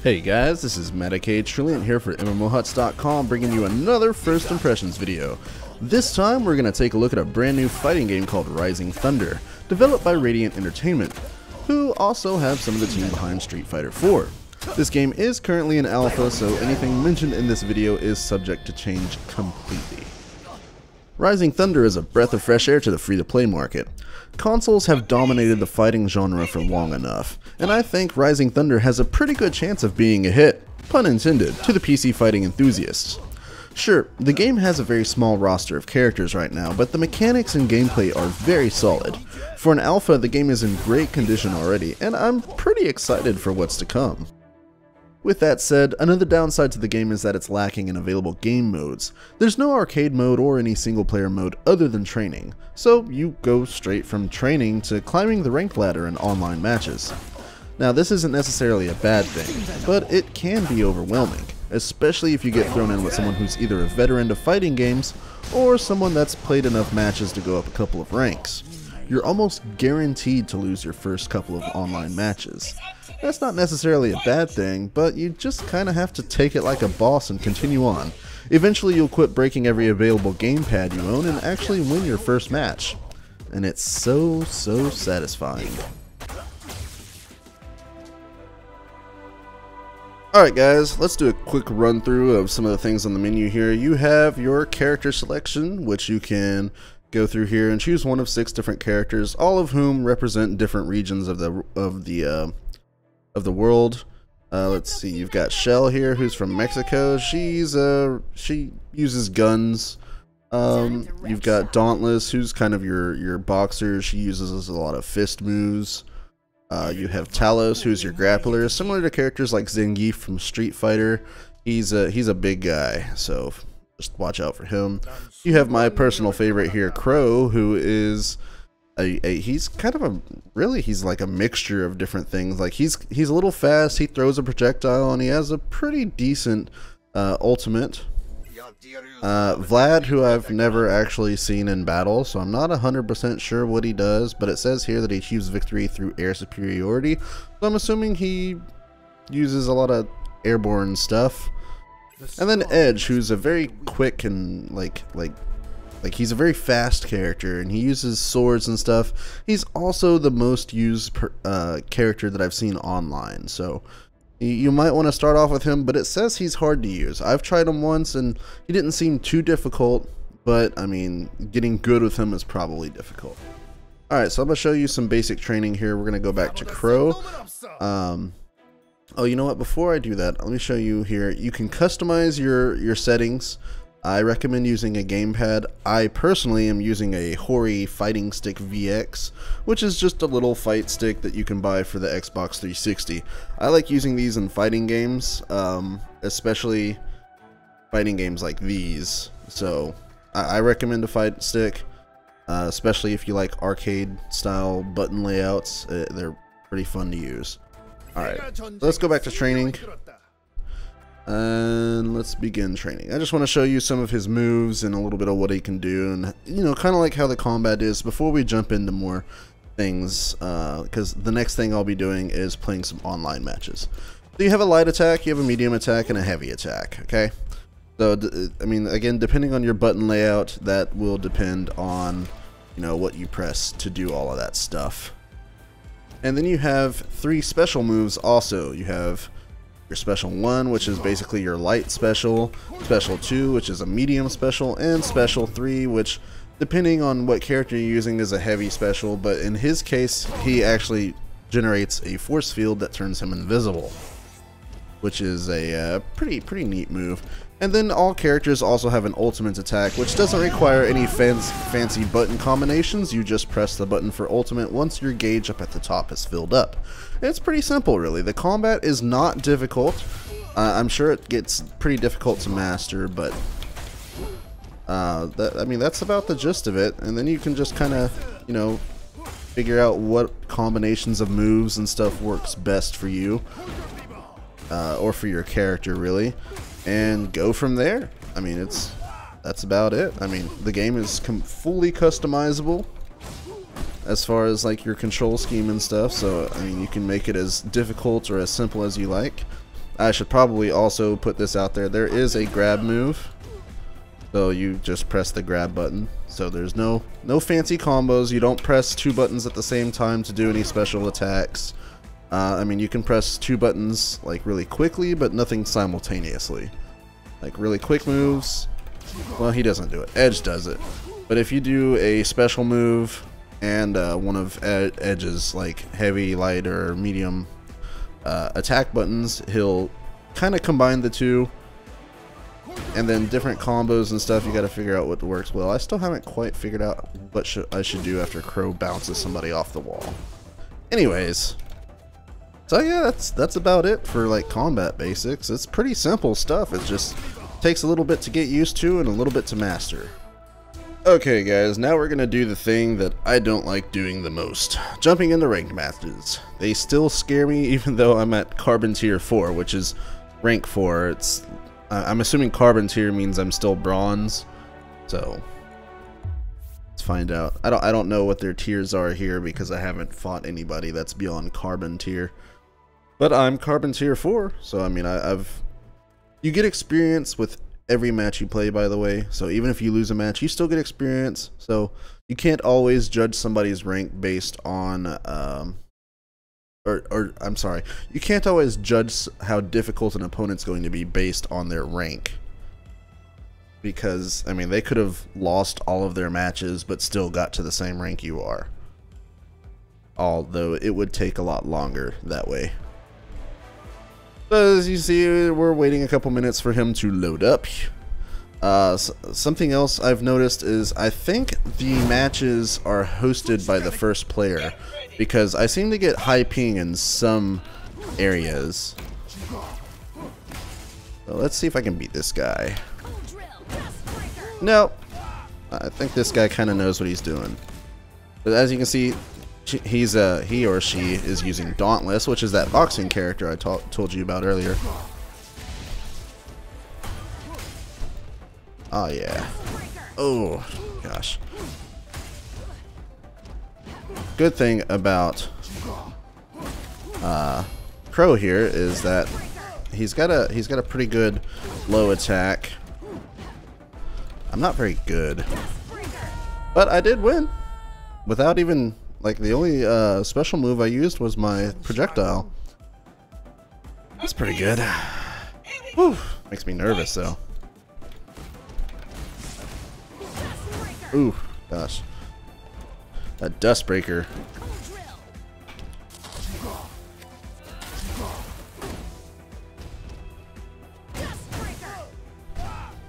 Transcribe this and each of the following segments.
Hey guys, this is Trillian here for MMOHuts.com, bringing you another First Impressions video. This time we're going to take a look at a brand new fighting game called Rising Thunder, developed by Radiant Entertainment, who also have some of the team behind Street Fighter 4. This game is currently in alpha, so anything mentioned in this video is subject to change completely. Rising Thunder is a breath of fresh air to the free-to-play market. Consoles have dominated the fighting genre for long enough, and I think Rising Thunder has a pretty good chance of being a hit, pun intended, to the PC fighting enthusiasts. Sure, the game has a very small roster of characters right now, but the mechanics and gameplay are very solid. For an alpha, the game is in great condition already, and I'm pretty excited for what's to come. With that said, another downside to the game is that it's lacking in available game modes. There's no arcade mode or any single player mode other than training, so you go straight from training to climbing the ranked ladder in online matches. Now this isn't necessarily a bad thing, but it can be overwhelming, especially if you get thrown in with someone who's either a veteran to fighting games or someone that's played enough matches to go up a couple of ranks. You're almost guaranteed to lose your first couple of online matches. That's not necessarily a bad thing, but you just kinda have to take it like a boss and continue on. Eventually you'll quit breaking every available gamepad you own and actually win your first match. And it's so satisfying. Alright guys, let's do a quick run through of some of the things on the menu here. You have your character selection, which you can go through here and choose one of 6 different characters, all of whom represent different regions of the world. Let's see, you've got Shell here, who's from Mexico. She uses guns. You've got Dauntless, who's kind of your boxer. She uses a lot of fist moves. You have Talos, who's your grappler, similar to characters like Zangief from Street Fighter. He's a big guy, so just watch out for him. You have my personal favorite here, Crow, who is he's kind of he's like a mixture of different things. Like he's a little fast, he throws a projectile, and he has a pretty decent ultimate. Vlad, who I've never actually seen in battle, so I'm not 100% sure what he does, but it says here that he achieves victory through air superiority, so I'm assuming he uses a lot of airborne stuff. And then Edge, who's a very quick and like he's a very fast character, and he uses swords and stuff. He's also the most used character that I've seen online, so you might want to start off with him, but it says he's hard to use. I've tried him once and he didn't seem too difficult, but I mean, getting good with him is probably difficult. Alright, so I'm going to show you some basic training here. We're going to go back to Crow. Oh, you know what? Before I do that, let me show you here. You can customize your settings. I recommend using a gamepad. I personally am using a Hori Fighting Stick VX, which is just a little fight stick that you can buy for the Xbox 360. I like using these in fighting games, especially fighting games like these. So I recommend a fight stick, especially if you like arcade style button layouts. They're pretty fun to use. Alright, so let's go back to training. And let's begin training. I just want to show you some of his moves and a little bit of what he can do, and you know, kind of like how the combat is before we jump into more things, because the next thing I'll be doing is playing some online matches. So you have a light attack, you have a medium attack, and a heavy attack, okay? So, I mean, again, depending on your button layout, that will depend on, you know, what you press to do all of that stuff. And then you have 3 special moves also. You have your special 1, which is basically your light special, special 2, which is a medium special, and special 3, which depending on what character you're using is a heavy special, but in his case he actually generates a force field that turns him invisible, which is a pretty neat move. And then all characters also have an ultimate attack, which doesn't require any fancy button combinations. You just press the button for ultimate once your gauge up at the top is filled up. It's pretty simple, really. The combat is not difficult. I'm sure it gets pretty difficult to master, but I mean, that's about the gist of it. And then you can just kind of, you know, figure out what combinations of moves and stuff works best for you, or for your character, really, and go from there. I mean, that's about it. I mean, the game is fully customizable. as far as like your control scheme and stuff, so I mean you can make it as difficult or as simple as you like. I should probably also put this out there. There is a grab move. So you just press the grab button. So there's no fancy combos. You don't press 2 buttons at the same time to do any special attacks. I mean, you can press 2 buttons like really quickly, but nothing simultaneously. Like really quick moves, well, he doesn't do it. Edge does it. But if you do a special move and one of Edge's like heavy, light, or medium attack buttons, he'll kind of combine the two. And then different combos and stuff, you got to figure out what works well. I still haven't quite figured out what I should do after Crow bounces somebody off the wall. Anyways, so yeah, that's about it for like combat basics. It's pretty simple stuff. It just takes a little bit to get used to and a little bit to master. Okay guys, now we're gonna do the thing that I don't like doing the most. Jumping into ranked matches. They still scare me even though I'm at Carbon Tier 4, which is rank 4. I'm assuming Carbon Tier means I'm still Bronze, so let's find out. I don't know what their tiers are here because I haven't fought anybody that's beyond Carbon Tier. But I'm Carbon Tier 4, so I mean, you get experience with every match you play, by the way. So even if you lose a match, you still get experience. So you can't always judge somebody's rank based on, I'm sorry, you can't always judge how difficult an opponent's going to be based on their rank. Because, I mean, they could have lost all of their matches, but still got to the same rank you are. Although it would take a lot longer that way. So as you see, we're waiting a couple minutes for him to load up. Something else I've noticed is I think the matches are hosted by the first player, because I seem to get high ping in some areas. So let's see if I can beat this guy. No, I think this guy kind of knows what he's doing. But as you can see, he or she is using Dauntless, which is that boxing character I told you about earlier. Oh yeah. Oh gosh. Good thing about Crow here is that he's got a pretty good low attack. I'm not very good, but I did win without even, like, the only special move I used was my projectile. That's pretty good. Whew. Makes me nervous though. Ooh, gosh. That Dustbreaker.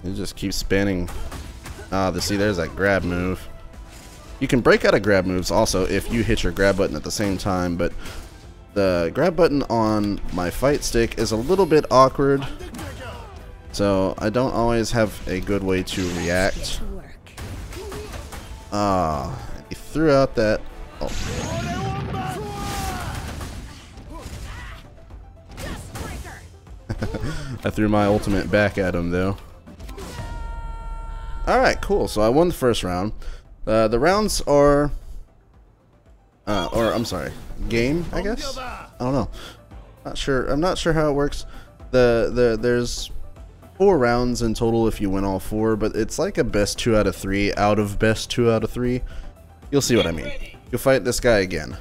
It just keeps spamming. See, there's that grab move. You can break out of grab moves also if you hit your grab button at the same time, but the grab button on my fight stick is a little bit awkward, so I don't always have a good way to react. He threw out that. Oh. I threw my ultimate back at him though. Alright, cool. So I won the first round. The rounds are, I'm sorry, game, I guess? I don't know. Not sure. I'm not sure how it works. There's 4 rounds in total if you win all 4, but it's like a best 2 out of 3 out of best 2 out of 3. You'll see what I mean. You'll fight this guy again.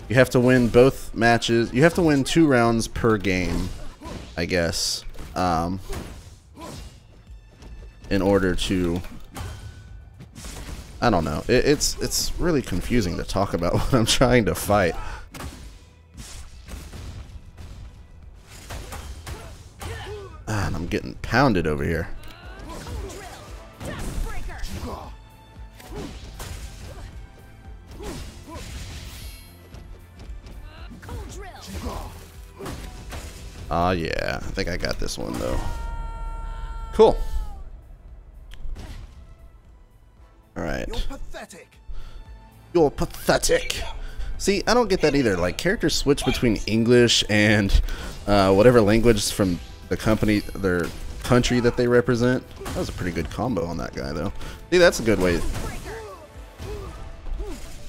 You have to win both matches. You have to win 2 rounds per game, I guess, in order to, I don't know. It's really confusing to talk about what I'm trying to fight. And I'm getting pounded over here. Ah, yeah. I think I got this one, though. Cool. Alright. You're pathetic. You're pathetic. See, I don't get that either. Like, characters switch between English and whatever language from the company, their country that they represent. That was a pretty good combo on that guy, though. See, that's a good way.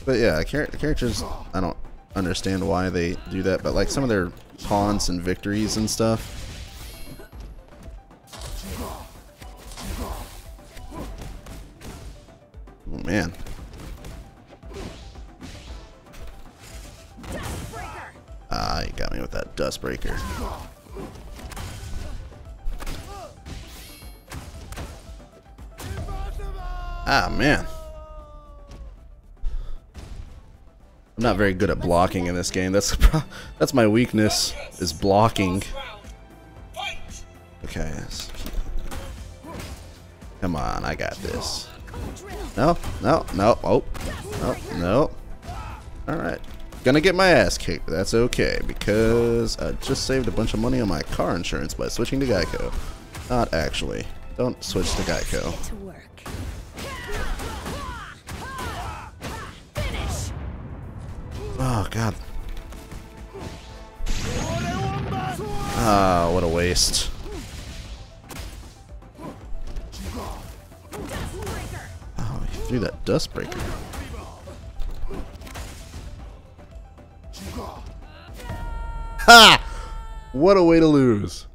But yeah, characters, I don't understand why they do that, but like some of their taunts and victories and stuff. Oh man. Ah, you got me with that dust breaker. Ah, man. I'm not very good at blocking in this game. That's my weakness, is blocking. Okay. Come on, I got this. No, no, no. Oh, no, no. Alright. Gonna get my ass kicked, but that's okay, because I just saved a bunch of money on my car insurance by switching to Geico. Not actually. Don't switch to Geico. Oh, God. Ah, what a waste. Oh, he threw that dust breaker. Ha! What a way to lose.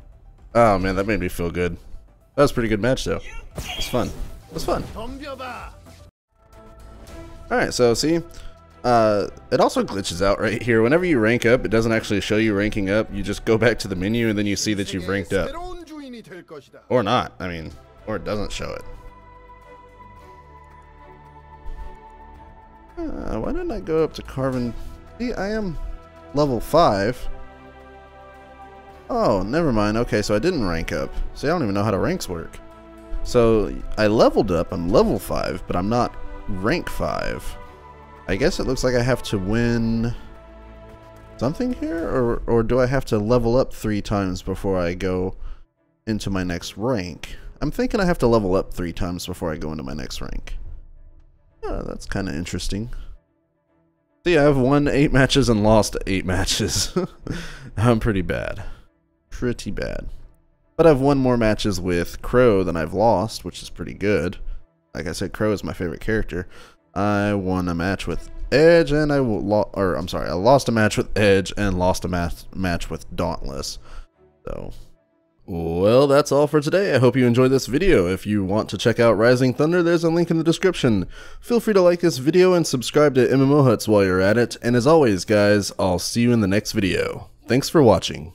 Oh, man, that made me feel good. That was a pretty good match, though. It was fun. It was fun. Alright, so see, it also glitches out right here. Whenever you rank up, it doesn't actually show you ranking up. You just go back to the menu and then you see that you've ranked up. Or not, I mean, or it doesn't show it. Why didn't I go up to Carvin? See, I am level 5. Oh, never mind. Okay, so I didn't rank up. See, I don't even know how the ranks work. So, I leveled up, I'm level 5, but I'm not rank 5. I guess it looks like I have to win something here, or do I have to level up 3 times before I go into my next rank? I'm thinking I have to level up 3 times before I go into my next rank. Oh, that's kind of interesting. See, I've won 8 matches and lost 8 matches. I'm pretty bad. Pretty bad. But I've won more matches with Crow than I've lost, which is pretty good. Like I said, Crow is my favorite character. I won a match with Edge, and I lost a match with Edge and lost a match with Dauntless. So, well, that's all for today. I hope you enjoyed this video. If you want to check out Rising Thunder, there's a link in the description. Feel free to like this video and subscribe to MMOHuts while you're at it. And as always, guys, I'll see you in the next video. Thanks for watching.